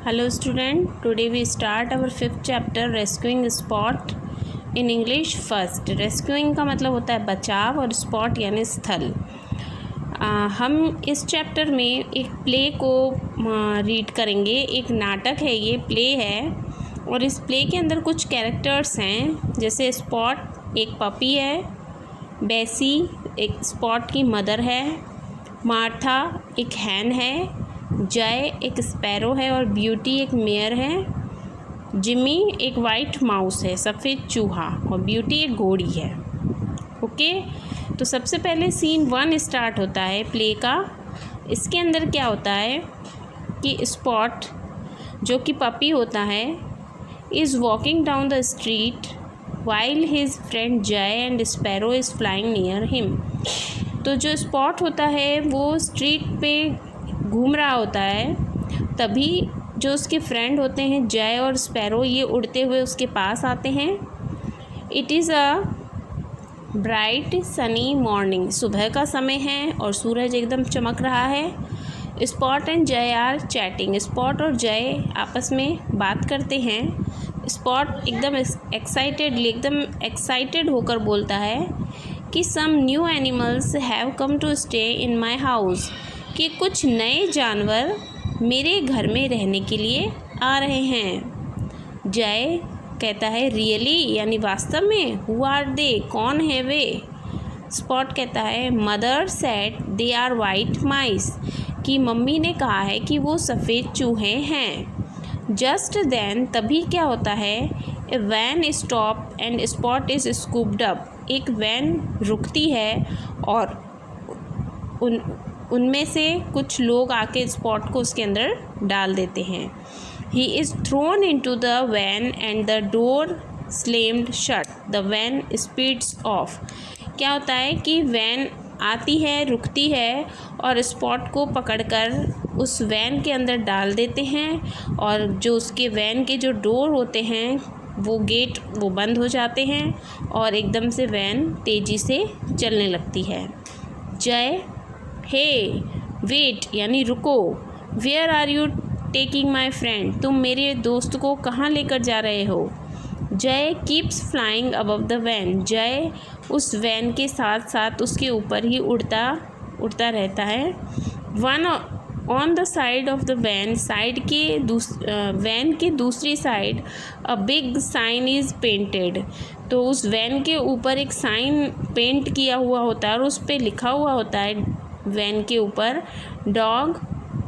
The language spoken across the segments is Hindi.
Hello student, today we start our 5th chapter rescuing spot in English first. Rescuing का मतलब होता है बचाव और spot यानी स्थल। हम इस चैप्टर में एक प्ले को रीड करेंगे। एक नाटक है, ये प्ले है और इस प्ले के अंदर कुछ कैरेक्टर्स हैं, जैसे स्पॉट एक पपी है, बेसी एक स्पॉट की मदर है, मार्था एक हैन है, जय एक स्पैरो है और ब्यूटी एक मेयर है, जिमी एक वाइट माउस है, सफ़ेद चूहा, और ब्यूटी एक घोड़ी है। ओके, तो सबसे पहले सीन 1 स्टार्ट होता है प्ले का। इसके अंदर क्या होता है कि स्पॉट जो कि पपी होता है is walking down the street while his friend Jay and sparrow is flying near him. तो जो स्पॉट होता है वो स्ट्रीट पे घूम रहा होता है, तभी जो उसके फ्रेंड होते हैं जय और स्पैरो, ये उड़ते हुए उसके पास आते हैं। It is a bright sunny morning, सुबह का समय है और सूरज एकदम चमक रहा है। स्पॉट एंड जय आर चैटिंग, स्पॉट और जय आपस में बात करते हैं। स्पॉट एकदम एक्साइटेड होकर बोलता है कि some new animals have come to stay in my house, कि कुछ नए जानवर मेरे घर में रहने के लिए आ रहे हैं। जय कहता है रियली, यानी वास्तव में, हु आर दे, कौन है वे। स्पॉट कहता है mother said they are white mice, कि मम्मी ने कहा है कि वो सफ़ेद चूहे हैं। जस्ट देन, तभी क्या होता है, a van stop and Spot is scooped up, एक वैन रुकती है और उनमें से कुछ लोग आके स्पॉट को उसके अंदर डाल देते हैं। He is thrown into the van and the door slammed shut, the van speeds off. क्या होता है कि वैन आती है, रुकती है और स्पॉट को पकड़कर उस वैन के अंदर डाल देते हैं, और जो उसके वैन के जो डोर होते हैं वो गेट वो बंद हो जाते हैं और एकदम से वैन तेज़ी से चलने लगती है। जय हे वेट, यानी रुको, where are you taking my friend, तुम मेरे दोस्त को कहाँ लेकर जा रहे हो। Jay keeps flying above the van, Jay उस वैन के साथ साथ उसके ऊपर ही उड़ता रहता है। One on the side of the van, side के वैन के दूसरी side a big sign is painted, तो उस वैन के ऊपर एक साइन पेंट किया हुआ होता है और उस पर लिखा हुआ होता है वैन के ऊपर डॉग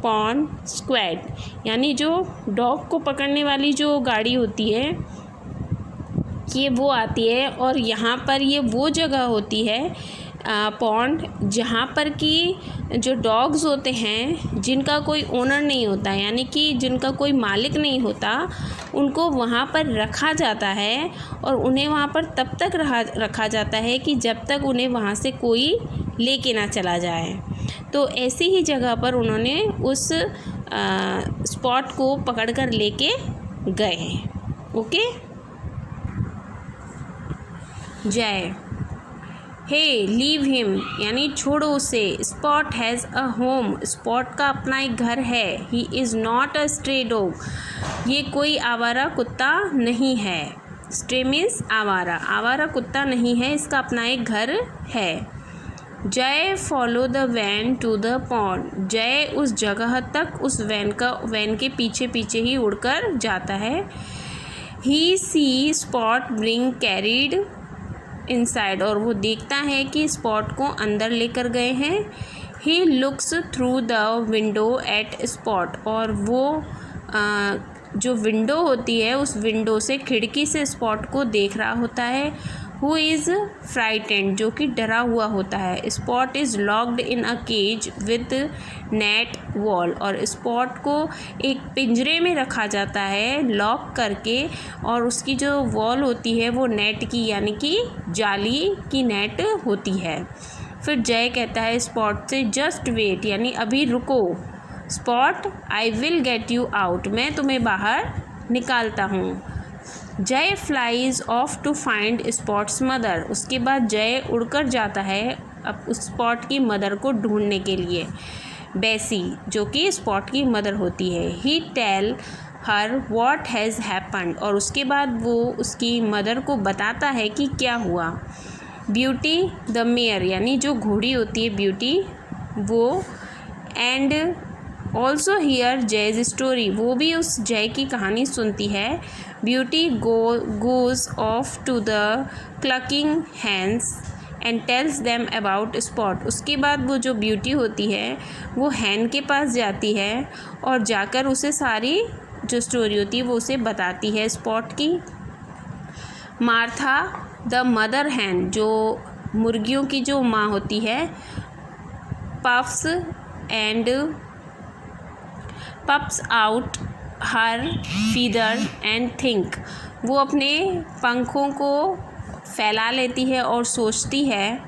पॉन स्क्वाड, यानी जो डॉग को पकड़ने वाली जो गाड़ी होती है ये वो आती है, और यहाँ पर ये वो जगह होती है पॉन्ड, जहाँ पर कि जो डॉग्स होते हैं जिनका कोई ओनर नहीं होता, यानी कि जिनका कोई मालिक नहीं होता, उनको वहाँ पर रखा जाता है और उन्हें वहाँ पर तब तक रखा जाता है कि जब तक उन्हें वहाँ से कोई लेके ना चला जाए। तो ऐसी ही जगह पर उन्होंने उस स्पॉट को पकड़कर लेके गए हैं। ओके, जय हे लीव हिम, यानी छोड़ो उसे। Spot has a home, spot का अपना एक घर है। He is not a stray dog, ये कोई आवारा कुत्ता नहीं है। स्ट्रे मीन्स आवारा, आवारा कुत्ता नहीं है, इसका अपना एक घर है। Jay follow the van to the pond, Jay उस जगह तक उस वैन के पीछे पीछे ही उड़कर जाता है। ही सी स्पॉट ब्रिंग कैरीड इनसाइड, और वो देखता है कि स्पॉट को अंदर लेकर गए हैं। He looks through the window at Spot, और वो जो विंडो होती है उस विंडो से, खिड़की से स्पॉट को देख रहा होता है। हु इज़ फ्राइटेंड, जो कि डरा हुआ होता है। Spot is locked in a cage with net wall, और स्पॉट को एक पिंजरे में रखा जाता है लॉक करके, और उसकी जो वॉल होती है वो नेट की, यानी कि जाली की नेट होती है। फिर जय कहता है स्पॉट से जस्ट वेट, यानी अभी रुको। Spot I will get you out, मैं तुम्हें बाहर निकालता हूँ। Jay flies off to find Spot's mother, उसके बाद जय उड़कर जाता है अब उस स्पॉट की मदर को ढूंढने के लिए। बेसी, जो कि स्पॉट की मदर होती है। He tell her what has happened, और उसके बाद वो उसकी मदर को बताता है कि क्या हुआ। ब्यूटी द मेयर, यानी जो घोड़ी होती है ब्यूटी वो, and also hear Jay's story, वो भी उस जय की कहानी सुनती है। Beauty goes off to the clucking hens and tells them about Spot, उसके बाद वो जो ब्यूटी होती है वो हैन के पास जाती है और जाकर उसे सारी जो स्टोरी होती है वो उसे बताती है स्पॉट की। मार्था द मदर हैन, जो मुर्गियों की जो माँ होती है, puffs out her feather and think, वो अपने पंखों को फैला लेती है और सोचती है।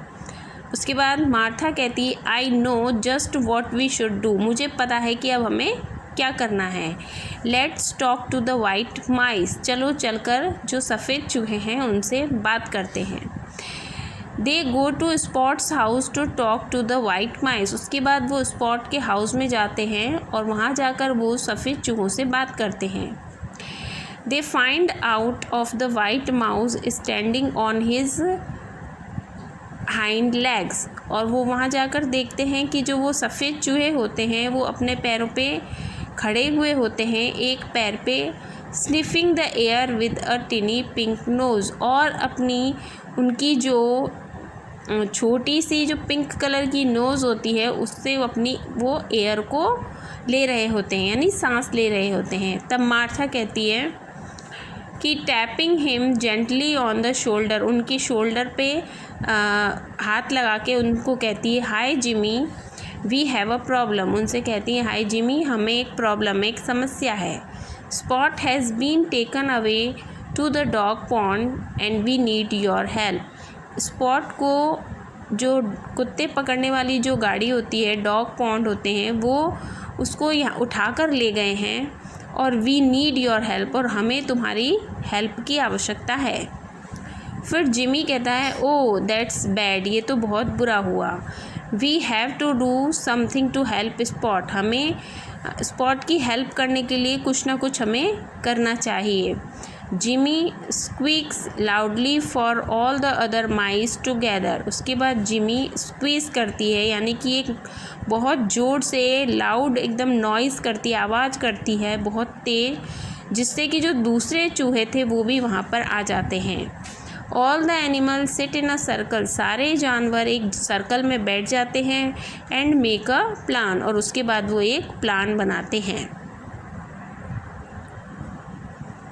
उसके बाद मार्था कहती है I know just what we should do, मुझे पता है कि अब हमें क्या करना है। Let's talk to the white mice, चलो चलकर जो सफ़ेद चूहे हैं उनसे बात करते हैं। They go to Spot's house to talk to the white mice, उसके बाद वो स्पॉट के हाउस में जाते हैं और वहाँ जाकर वो सफ़ेद चूहों से बात करते हैं। They find out of the white mouse standing on his hind legs, और वो वहाँ जाकर देखते हैं कि जो वो सफ़ेद चूहे होते हैं वो अपने पैरों पे खड़े हुए होते हैं, एक पैर पे, sniffing the air with a tiny pink nose, और अपनी उनकी जो छोटी सी जो पिंक कलर की नोज़ होती है उससे वो एयर को ले रहे होते हैं, यानी सांस ले रहे होते हैं। तब मार्था कहती है कि tapping him gently on the shoulder, उनकी शोल्डर पे हाथ लगा के उनको कहती है hi Jimmy we have a problem, उनसे कहती है हाय जिमी हमें एक प्रॉब्लम, एक समस्या है। Spot has been taken away to the dog pond and we need your help, Spot को जो कुत्ते पकड़ने वाली जो गाड़ी होती है, डॉग पॉन्ड होते हैं, वो उसको यहाँ उठाकर ले गए हैं और वी नीड योर हेल्प, और हमें तुम्हारी हेल्प की आवश्यकता है। फिर जिमी कहता है ओह दैट्स बैड, ये तो बहुत बुरा हुआ। We have to do something to help Spot, हमें स्पॉट की हेल्प करने के लिए कुछ ना कुछ हमें करना चाहिए। Jimmy squeaks loudly for all the other mice together, उसके बाद जिमी स्क्वीज़ करती है, यानी कि एक बहुत ज़ोर से लाउड एकदम नॉइज़ करती है, आवाज़ करती है बहुत तेज़, जिससे कि जो दूसरे चूहे थे वो भी वहाँ पर आ जाते हैं। All the animal sit in a circle, सारे जानवर एक सर्कल में बैठ जाते हैं। एंड मेक अ प्लान, और उसके बाद वो एक प्लान बनाते हैं।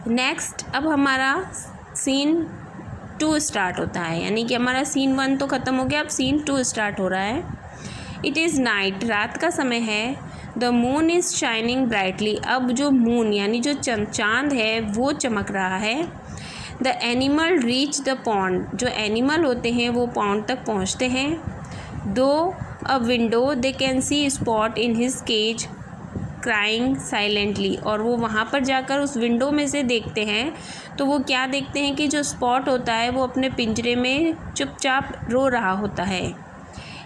नेक्स्ट अब हमारा सीन 2 स्टार्ट होता है, यानी कि हमारा सीन 1 तो ख़त्म हो गया, अब सीन 2 स्टार्ट हो रहा है। इट इज़ नाइट, रात का समय है। The moon is shining brightly, अब जो मून यानी जो चांद है वो चमक रहा है। The animal reach the pond, जो एनिमल होते हैं वो पॉन्ड तक पहुँचते हैं। Through a window they can see Spot in his cage crying silently, और वो वहाँ पर जाकर उस विंडो में से देखते हैं तो वो क्या देखते हैं कि जो स्पॉट होता है वो अपने पिंजरे में चुपचाप रो रहा होता है।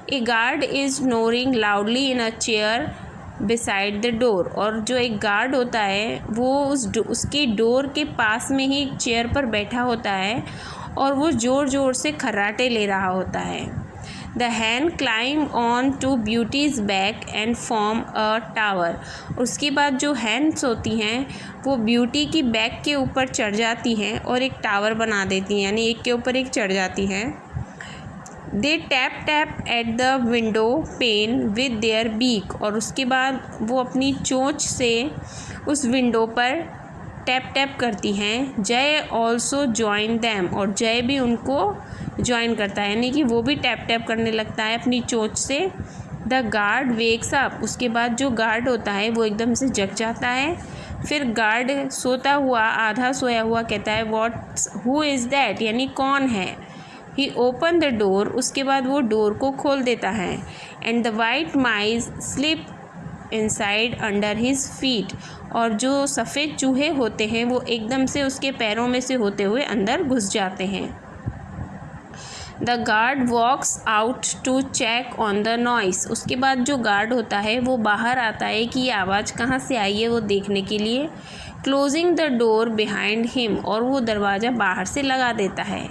A guard is snoring loudly in a chair beside the door, और जो एक गार्ड होता है वो उसकी डोर के पास में ही एक चेयर पर बैठा होता है और वो ज़ोर ज़ोर से खर्राटे ले रहा होता है। The hen climb on to Beauty's back and form a tower, उसके बाद जो हैंड्स होती हैं वो ब्यूटी की बैक के ऊपर चढ़ जाती हैं और एक टावर बना देती हैं, यानी एक के ऊपर एक चढ़ जाती हैं। They tap at the window pane with their beak, और उसके बाद वो अपनी चोंच से उस विंडो पर टैप करती हैं। जय ऑल्सो जॉइन दैम, और जय भी उनको ज्वाइन करता है, यानी कि वो भी टैप करने लगता है अपनी चोंच से। द गार्ड वेक्स अप, उसके बाद जो गार्ड होता है वो एकदम से जग जाता है। फिर गार्ड सोता हुआ आधा सोया हुआ कहता है हु इज़ दैट, यानी कौन है। ही ओपन द डोर, उसके बाद वो डोर को खोल देता है। And the white mice slip inside under his feet, और जो सफ़ेद चूहे होते हैं वो एकदम से उसके पैरों में से होते हुए अंदर घुस जाते हैं। The guard walks out to check on the noise. उसके बाद जो गार्ड होता है वो बाहर आता है कि ये आवाज़ कहाँ से आई है वो देखने के लिए। Closing the door behind him, और वो दरवाज़ा बाहर से लगा देता है।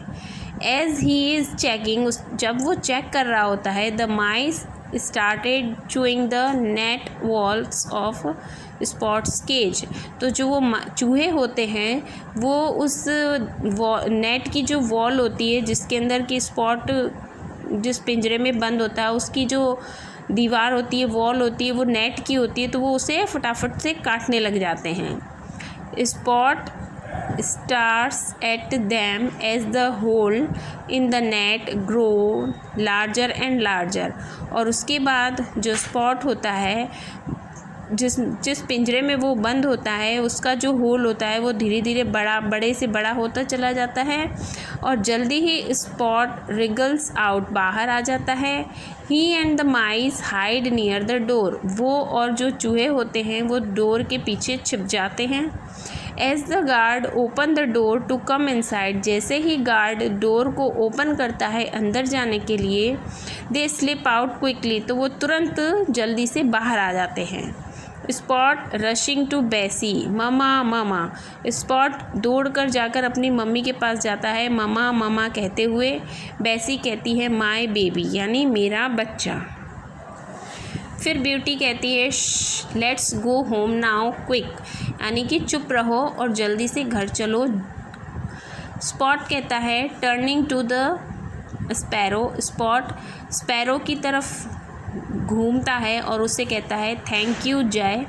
एज ही इज़ चेकिंग, जब वो चेक कर रहा होता है, the mice started chewing the net walls of Spot's cage. तो जो वो चूहे होते हैं वो उस नेट की जो वॉल होती है जिसके अंदर की स्पॉट जिस पिंजरे में बंद होता है उसकी जो दीवार होती है, वॉल होती है, वो नेट की होती है, तो वो उसे फटाफट से काटने लग जाते हैं। Spot stares at them as the hole in the net grow larger and larger। और उसके बाद जो स्पॉट होता है जिस पिंजरे में वो बंद होता है उसका जो होल होता है वो धीरे धीरे बड़े से बड़ा होता चला जाता है और जल्दी ही स्पॉट रिगल्स आउट, बाहर आ जाता है। He and the mice hide near the door, वो और जो चूहे होते हैं वो डोर के पीछे छिप जाते हैं। As the guard open the door to come inside, जैसे ही गार्ड डोर को ओपन करता है अंदर जाने के लिए, दे स्लिप आउट क्विकली, तो वो तुरंत जल्दी से बाहर आ जाते हैं। स्पॉट रशिंग टू बेसी, ममा ममा, स्पॉट दौड़ कर जाकर अपनी मम्मी के पास जाता है ममा ममा कहते हुए। बेसी कहती है माय बेबी, यानी मेरा बच्चा। फिर ब्यूटी कहती है let's go home now quick, यानी कि चुप रहो और जल्दी से घर चलो। स्पॉट कहता है turning to the sparrow, Spot sparrow की तरफ घूमता है और उसे कहता है थैंक यू जय।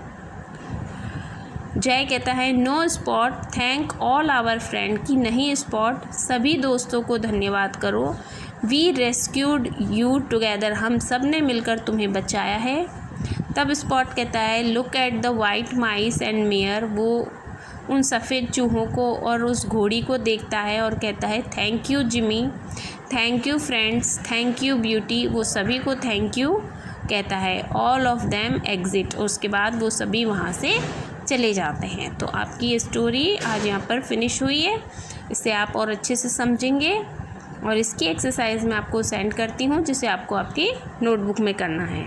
जय कहता है no Spot thank all our friend, कि नहीं स्पॉट सभी दोस्तों को धन्यवाद करो। वी रेस्क्यूड यू टुगेदर, हम सब ने मिलकर तुम्हें बचाया है। तब स्पॉट कहता है look at the white mice and mayor, वो उन सफ़ेद चूहों को और उस घोड़ी को देखता है और कहता है thank you Jimmy, thank you friends, thank you beauty, वो सभी को थैंक यू कहता है। ऑल ऑफ देम एग्ज़िट, उसके बाद वो सभी वहाँ से चले जाते हैं। तो आपकी ये स्टोरी आज यहाँ पर फिनिश हुई है। इसे आप और अच्छे से समझेंगे और इसकी एक्सरसाइज मैं आपको सेंड करती हूँ जिसे आपको आपकी नोटबुक में करना है।